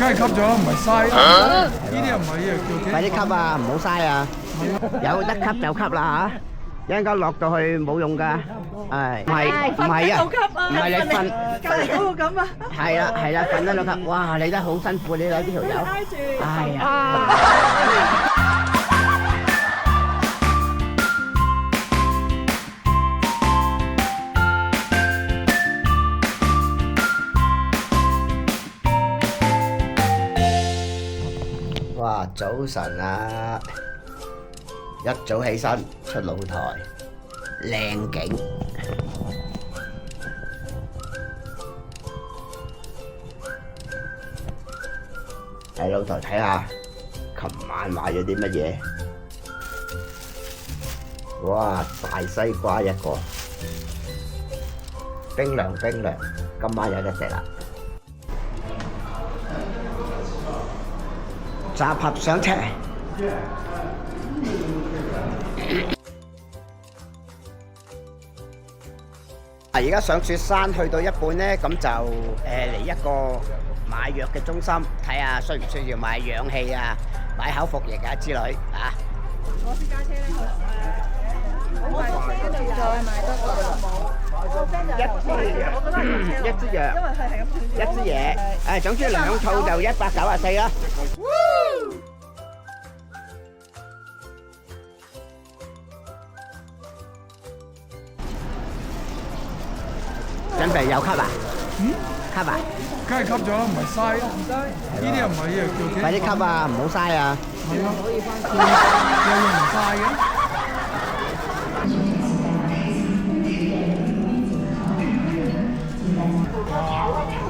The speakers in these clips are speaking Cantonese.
梗係吸咗啦，唔係嘥啦。呢啲又唔係啊，叫快啲吸啊，唔好嘥啊！有得吸就吸啦嚇，一陣間落到去冇用㗎。係，唔係啊，唔係你瞓隔離嗰個咁啊！係啦係啦，瞓得兩級。哇！你都好辛苦，你攞呢條友。哎呀！哇！早晨啊，一早起身出露台，靚景。喺露台睇下，琴晚買咗啲乜嘢？哇！大西瓜一個，冰涼冰涼，今晚有得食啦！集合上車。而家上雪山去到一半呢，咁就嚟一個買藥嘅中心，睇下需唔需要買氧氣啊、買口服液啊之類啊。我私家車咧，好快再買多個一支藥，因為佢係咁斷一支嘢，誒總之兩套就194啦。準備又吸啊？吸啊？梗係吸咗啦，唔係嘥啦。呢啲又唔係啊，叫快啲吸啊，唔好嘥啊！係啊，又用唔晒嘅。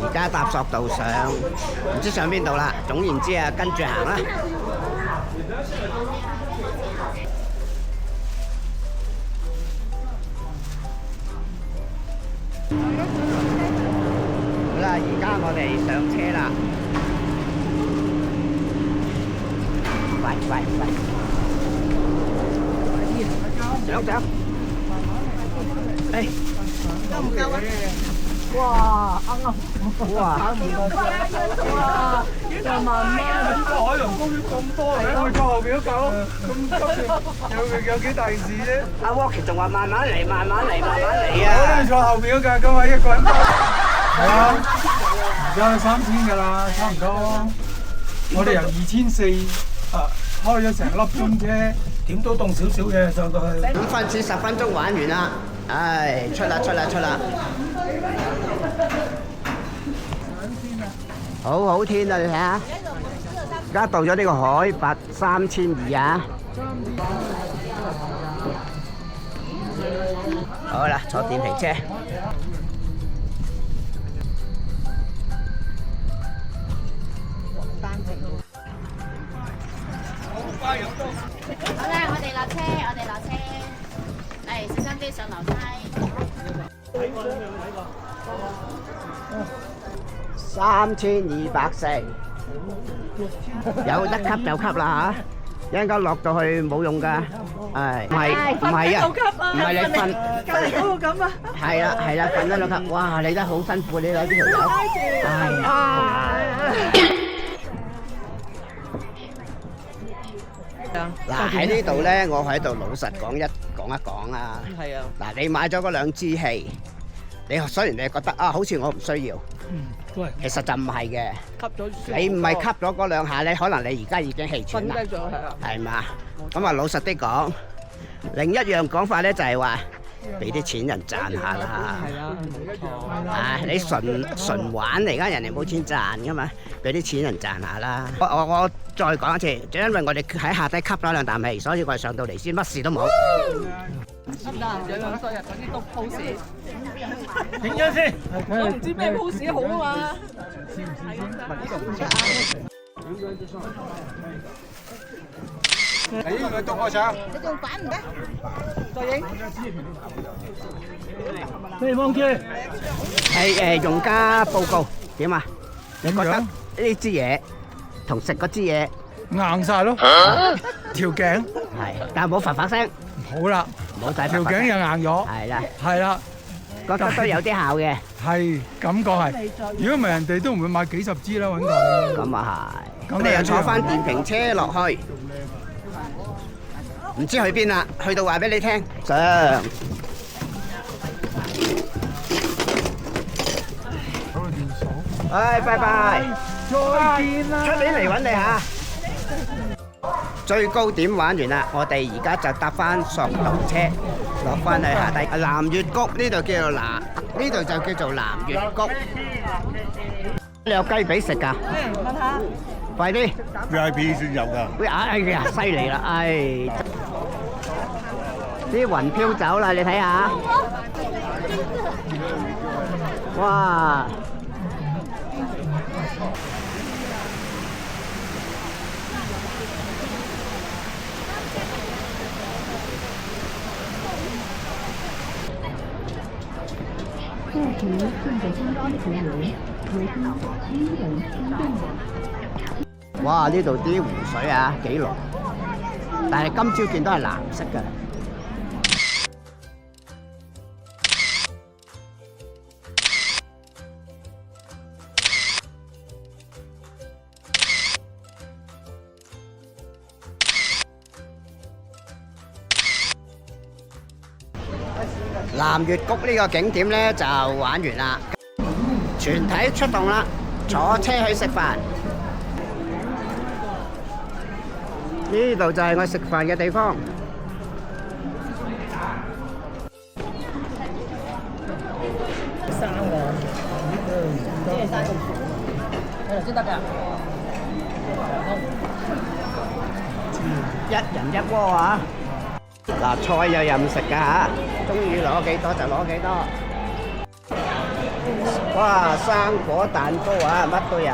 而家搭索道上，唔知上邊度啦。總言之啊，跟住行啦。好啦，而家我哋上車啦。喂，上。誒，夠唔夠啊？哇，啱啱。哇！哇，2萬蚊！點解海洋公園咁多嚟？我坐後邊都夠，咁急住有幾大件事啫？阿 Walkie 仲話慢慢嚟啊！我都坐後邊都㗎，今日一個人。係啊，而家3000㗎啦，差唔多。我哋由2400開咗成粒鐘車，點都凍少少嘅上到去。5分至10分鐘玩完啦，唉，出啦！好好天啊！你睇下，而家到咗呢個海拔3200啊！好啦，坐電瓶車。好啦，我哋落車，嚟小心啲上樓梯。3200成，有得吸就吸啦嚇，一陣間落到去冇用㗎，係唔係啊？唔係你瞓隔離嗰個咁啊！係啦，瞓得兩級。哇！你都好辛苦，你攞呢條友。哎呀！嗱喺呢度咧，我喺度老實講一講啊。係啊。嗱，你買咗嗰兩支氣，你雖然你覺得啊，好似我唔需要，都係。其實就唔係嘅。吸咗。你唔係吸咗嗰兩下咧，可能你而家已經氣喘啦。瞓低咗係啊。係嘛？咁啊，老實啲講，另一樣講法咧就係話，俾啲錢人賺下啦。係啊，冇錯。啊，你純玩嚟㗎，人哋冇錢賺㗎嘛，俾啲錢人賺下啦。我再講一次，就因為我哋喺下低吸咗兩啖氣，所以我哋上到嚟先乜事都冇。得唔得？有兩衰日嗰啲都 pose。影張先。我唔知咩 pose 好啊嘛。你呢個督我上。你仲反唔得？再影。咩方機？係用家報告點啊？你覺得呢支嘢同食嗰支嘢硬晒咯，條頸係，但係冇發聲。好啦，冇大條頸又硬咗。係啦，係啦，覺得都有啲效嘅。係感覺係。如果唔係人哋都唔會買幾十支啦，揾佢。咁啊係。咁我哋又坐翻電瓶車落去，唔知去邊啦，去到話俾你聽。上。好電數。唉，拜拜。再見啦。出年嚟揾你嚇。最高點玩完啦，我哋而家就搭翻索道車落翻去下低南月谷，呢度叫做呢度就叫做南月谷。你有雞髀食㗎？問下。快啲 VIP 先有㗎。喂，哎呀，犀利啦！哎，啲雲飄走啦，你睇下。哇！哇！呢度啲湖水啊幾濃，但係今朝見到係藍色嘅。南月谷呢個景點呢就玩完啦，全體出動啦，坐車去食飯。呢度就係我食飯嘅地方。生㗎，即係生係先得㗎。一人一鍋啊！嗱，菜又任食㗎嚇，中意攞幾多就攞幾多。哇！生果蛋糕啊，乜都有。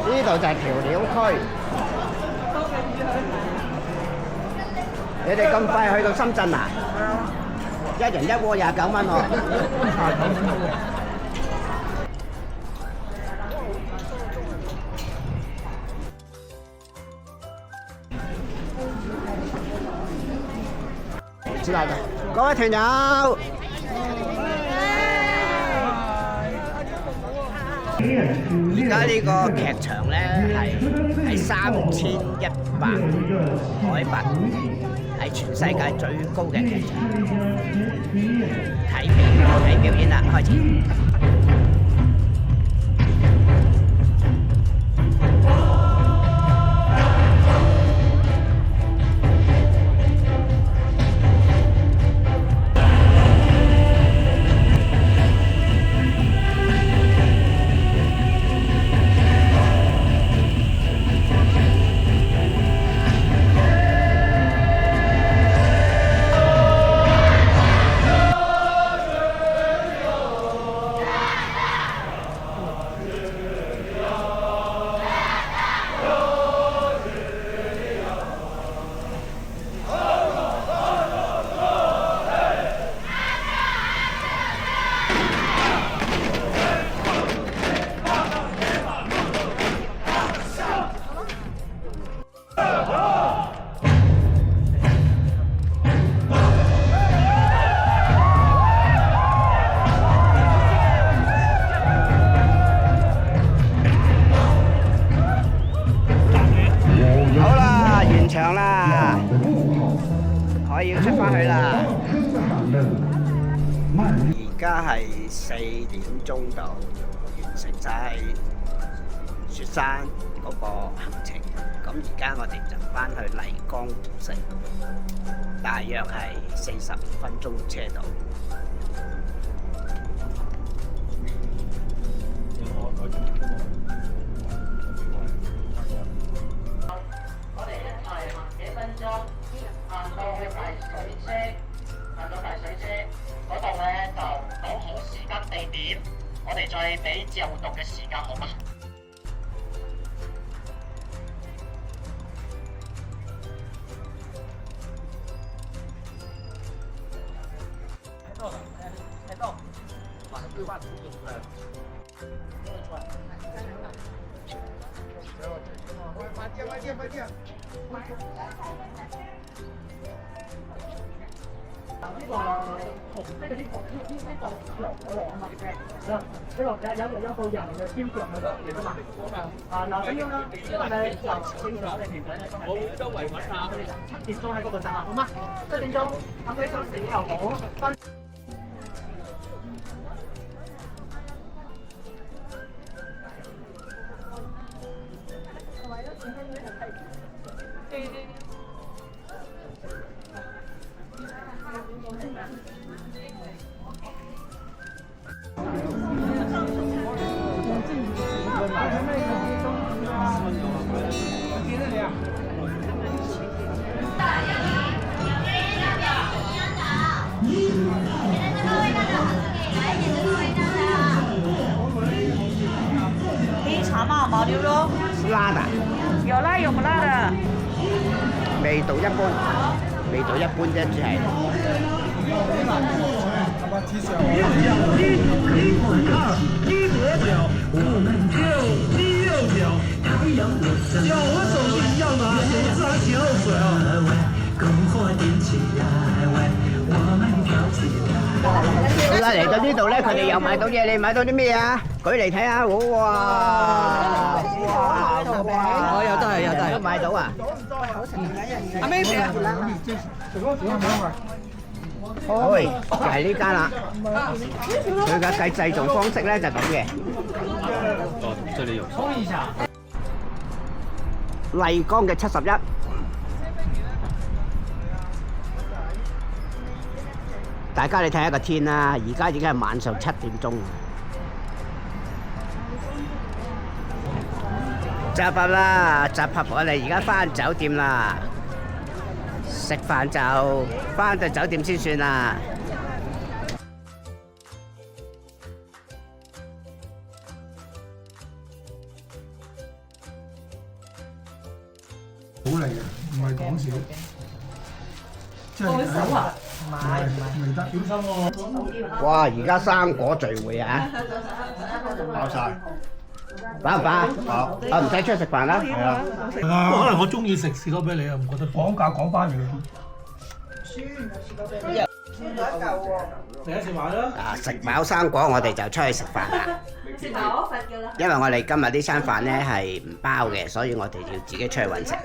呢度就係調料區。你哋咁快去到深圳啊？一人一鍋29蚊喎。知道嘅，各位團友。而家呢個劇場咧係3100海拔，係全世界最高嘅劇場。睇表演啦，開始。場啦，可以出返去啦。而家係4點鐘度，完成晒雪山嗰個行程。咁而家我哋就返去麗江古城，大約係45分鐘車度。嗰度咧就講好時間地點，我哋再俾自由活動嘅時間好嗎？呢個有個人嘅雕像喺度嚟㗎嘛。嗱咁樣啦，因為咧就正常我哋團隊咧都係周圍揾下，佢哋7點鐘喺嗰度集合，好嗎？7點鐘，咁你到時又好分。茶嘛毛牛肉，辣的，有辣有不辣的。味道一般，味道一般啫，只係。好啦，嚟到呢度咧，佢哋又買到嘢，你買到啲咩啊？舉嚟睇下，哇！我有得係有得係。都買到啊！阿妹食啊！喂，就係呢間啦。佢嘅製造方式咧就咁嘅。這裡有。麗江嘅71。大家你睇下個天啦，而家已經係晚上7點鐘。集合啦！集合我哋而家返酒店啦，食飯就返到酒店先算啦。好嚟嘅，唔係講笑。即係手啊！未得，小心喎！哇！而家生果聚會啊！爆晒。飽唔飽？飽。我唔使出去食飯啦。係啊。可能我中意食士多啤梨啊，唔覺得講價講翻嚟嘅。第一次買啦。啊！食飽生果，我哋就出去食飯啦。食飽瞓㗎啦。因為我哋今日呢餐飯咧係唔包嘅，所以我哋要自己出去揾食。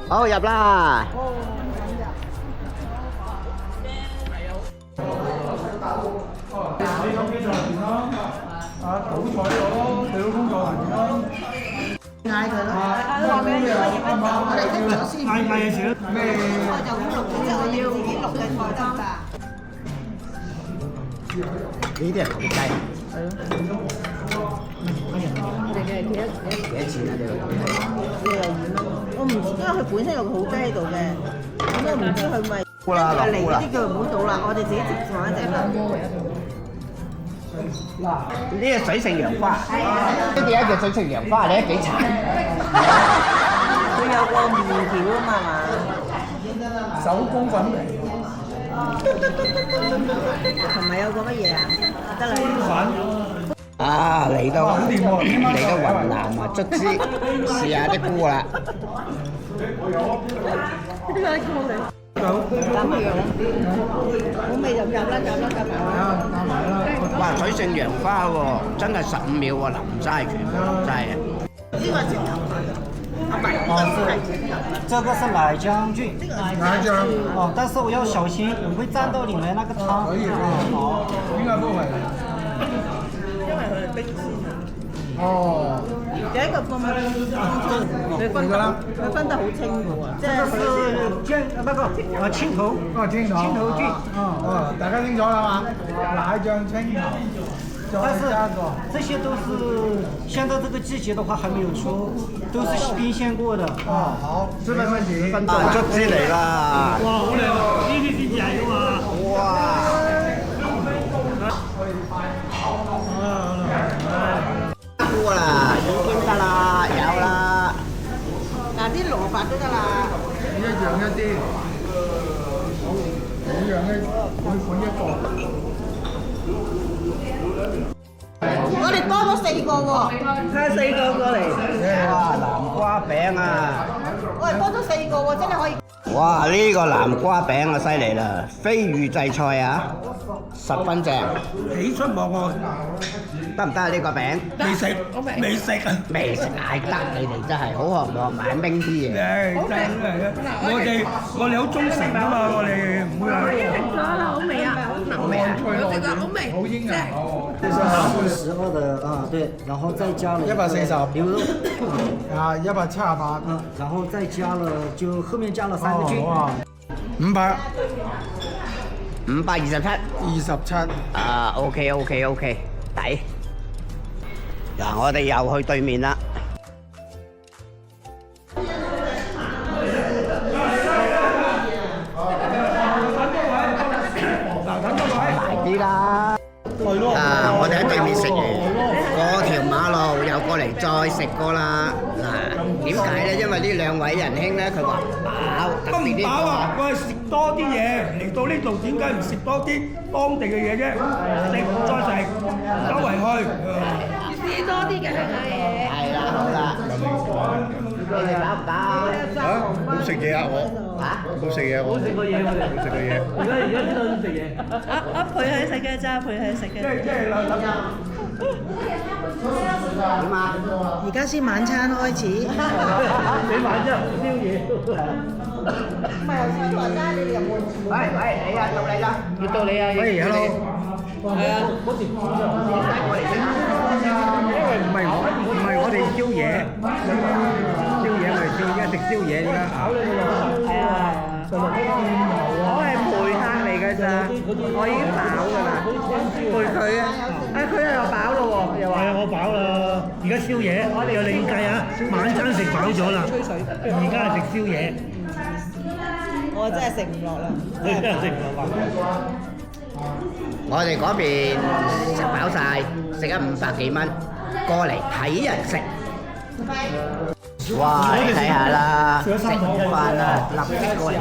好，入啦！你咁幾座人啦？啊，賭彩咯，你老公座人啦。嗌佢咯，嗌咩啊？我哋識咗先。嗌嘢食咩？就咁錄嘅，就要自己錄嘅台得㗎。呢啲係土雞。幾多錢啊？呢個土雞42蚊，我唔知，因為佢本身有個好雞喺度嘅，咁我唔知佢咪好啦，嚟好啦嗰啲叫唔好賭啦，我哋自己直放一隻啦。呢個水性楊花，呢啲一隻水性楊花，你都幾殘。佢有個麵條啊嘛，係嘛？手工粉皮。同埋有個乜嘢啊？得啦。粉。啊，嚟到雲南啊，卒之試下啲菇啦。呢個菇嚟。咁嘅樣，好味就夾啦，夾啦。哇，水性楊花喎，真係15秒喎，淋晒全部，真係。呢個直頭这个是奶浆菌，奶醬。哦，但是我要小心，你会沾到里面那个汤。可以好，應該不會。因為佢係冰鮮啊。哦。有一個咁樣，佢分得好清嘅喎，即係是菌那個青頭，青頭菌。大家清楚啦嘛？奶醬青頭。但是这些都是现在这个季節的話還沒有出，都是冰鮮過的。哦，好，10分鐘。卒之嚟啦！哇，好靚喎！呢啲先至係㗎嘛。哇！菇啦，已經得啦，有啦。嗱啲蘿蔔都得啦。一樣一啲，每樣咧每款一個。我哋多咗4個喎，派4個過嚟。哇，南瓜餅啊！我哋多咗4個喎，真係可以。哇！呢個南瓜餅啊，犀利啦，非預製菜啊，十分正。喜出望外，得唔得啊？呢個餅未食，未食啊！未食嗌得，你哋真係好學我買冰啲嘢。誒，真係啊！我哋好忠誠啊嘛，我哋唔會話。食咗啦，好味啊！好味啊！好食啊，好味。好英啊！是12的啊，对，然后再加了140牛肉啊，178。啊，然后再加了就后面加了3个菌。哇，500。527。27。啊，OK，抵。嗱，我哋又去對面啦。埋啲啦。啊！我哋喺對面食完，過條馬路又過嚟再食過啦。嗱，點解咧？因為呢兩位仁兄咧，佢話飽，特別呢個。我係食多啲嘢，嚟到呢度點解唔食多啲當地嘅嘢啫？食再食，周圍去。試多啲嘅香港嘢。係啦，好啦。你哋飽唔飽？冇食嘢啊！我冇食嘢，我冇食過嘢，我哋冇食過嘢。而家知道要食嘢。陪佢食嘅咋，陪佢食嘅。即係兩點啊？而家先晚餐開始。你晚之後宵夜。唔係頭先台山你哋入門。喂，你啊，到你啦。要到你啊！喂，hello。係啊。因為唔係我哋宵夜，宵夜我哋而家食宵夜而家啊。係啊。我係陪客嚟㗎咋，我已經飽㗎啦，陪佢啊！佢又飽咯喎，又話。係啊，我飽啦！而家宵夜，我哋又另計啊！晚餐食飽咗啦，而家係食宵夜。我真係食唔落啦。你真係食唔落飯。我哋嗰邊食飽晒，食咗500幾蚊，過嚟睇人食。哇！你睇下啦，食飯啦，立即過嚟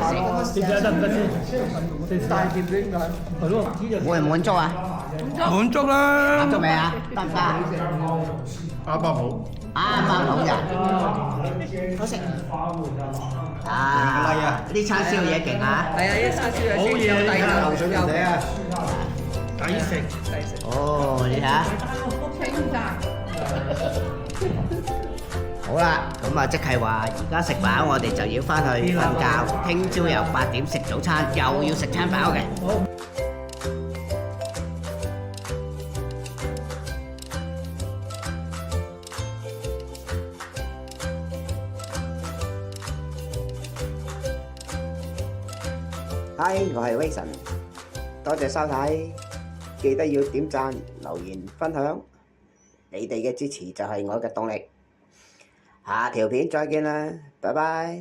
食。點解得唔得先？大碟點解？係咯，滿唔滿足啊？滿足啦！滿足未啊？得唔得？啱啱好。啱好咋？好食。啊！呢餐宵夜勁啊！係啊，一餐宵夜好嘢，流水人哋啊！抵食。哦，你睇下。好啦，咁啊即係話而家食飽，我哋就要翻去瞓覺。聽朝又8點食早餐，又要食餐飽嘅。Hi，我係 Wilson，多謝收睇，記得要點讚、留言、分享，你哋嘅支持就係我嘅動力。下條片再見啦，拜拜。